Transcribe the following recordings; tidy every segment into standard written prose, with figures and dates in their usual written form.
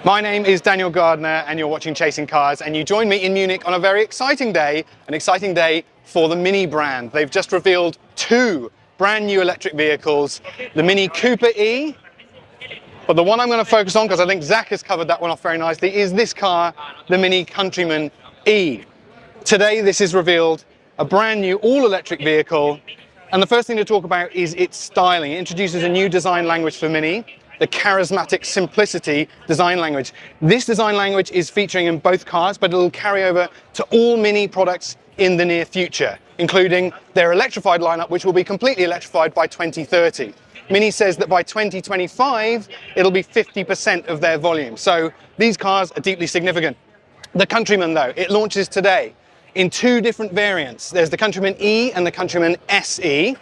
My name is Daniel Gardner and you're watching Chasing Cars, and you join me in Munich on a very exciting day, for the Mini brand. They've just revealed two brand new electric vehicles, the Mini Cooper E, but the one I'm going to focus on, because I think Zach has covered that one off very nicely, is this car, the Mini Countryman E. Today this is revealed, a brand new all-electric vehicle, and the first thing to talk about is its styling. It introduces a new design language for Mini, the Charismatic Simplicity design language. This design language is featuring in both cars, but it'll carry over to all Mini products in the near future, including their electrified lineup, which will be completely electrified by 2030. Mini says that by 2025, it'll be 50% of their volume. So these cars are deeply significant. The Countryman, though, it launches today in two different variants. There's the Countryman E and the Countryman SE.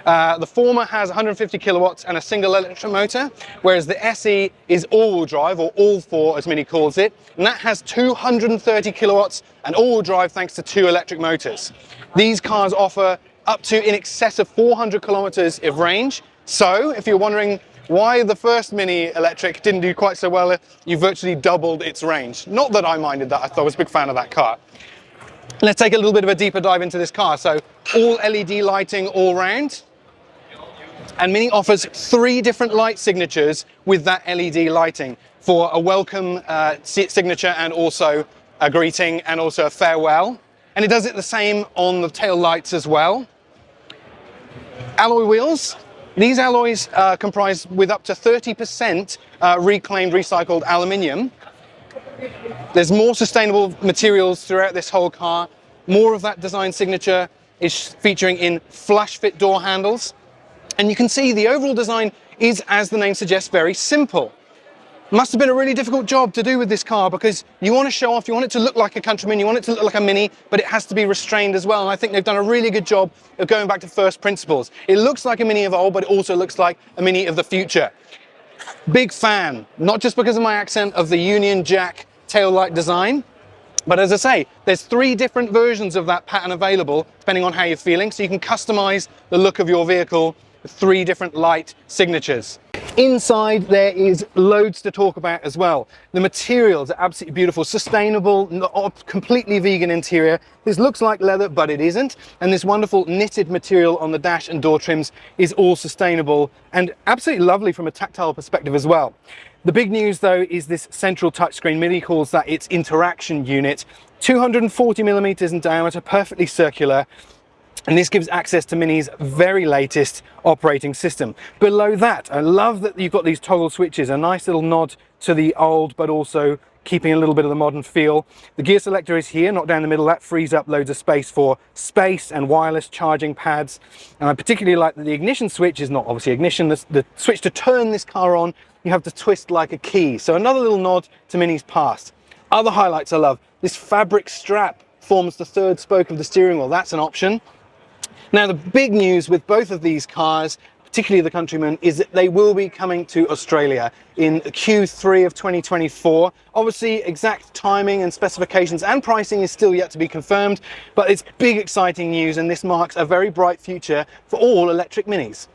The former has 150 kilowatts and a single electric motor, whereas the SE is all-wheel drive, or all-four as Mini calls it, and that has 230 kilowatts and all-wheel drive thanks to two electric motors. These cars offer up to in excess of 400 kilometers of range, so if you're wondering why the first Mini electric didn't do quite so well, you virtually doubled its range. Not that I minded that, I thought I was a big fan of that car. Let's take a little bit of a deeper dive into this car. So all LED lighting all round. And Mini offers three different light signatures with that LED lighting for a welcome signature, and also a greeting, and also a farewell. And it does it the same on the tail lights as well. Alloy wheels. These alloys are comprised with up to 30% reclaimed recycled aluminium. There's more sustainable materials throughout this whole car. More of that design signature is featuring in flush fit door handles. And you can see the overall design is, as the name suggests, very simple. Must have been a really difficult job to do with this car, because you want to show off, you want it to look like a Countryman, you want it to look like a Mini, but it has to be restrained as well. And I think they've done a really good job of going back to first principles. It looks like a Mini of old, but it also looks like a Mini of the future. Big fan, not just because of my accent, of the Union Jack tail light design, but as I say, there's three different versions of that pattern available, depending on how you're feeling, so you can customize the look of your vehicle with three different light signatures. Inside there is loads to talk about as well. The materials are absolutely beautiful, sustainable, completely vegan interior. This looks like leather, but it isn't. And this wonderful knitted material on the dash and door trims is all sustainable and absolutely lovely from a tactile perspective as well. The big news though is this central touchscreen. Mini calls that its interaction unit. 240 millimeters in diameter, perfectly circular. And this gives access to Mini's very latest operating system. Below that, I love that you've got these toggle switches, a nice little nod to the old, but also keeping a little bit of the modern feel. The gear selector is here, not down the middle. That frees up loads of space for space and wireless charging pads. And I particularly like that the ignition switch is not obviously ignition. The switch to turn this car on, you have to twist like a key. So another little nod to Mini's past. Other highlights I love, this fabric strap forms the third spoke of the steering wheel. That's an option. Now, the big news with both of these cars, particularly the Countryman, is that they will be coming to Australia in Q3 of 2024. Obviously, exact timing and specifications and pricing is still yet to be confirmed, but it's big, exciting news, and this marks a very bright future for all electric Minis.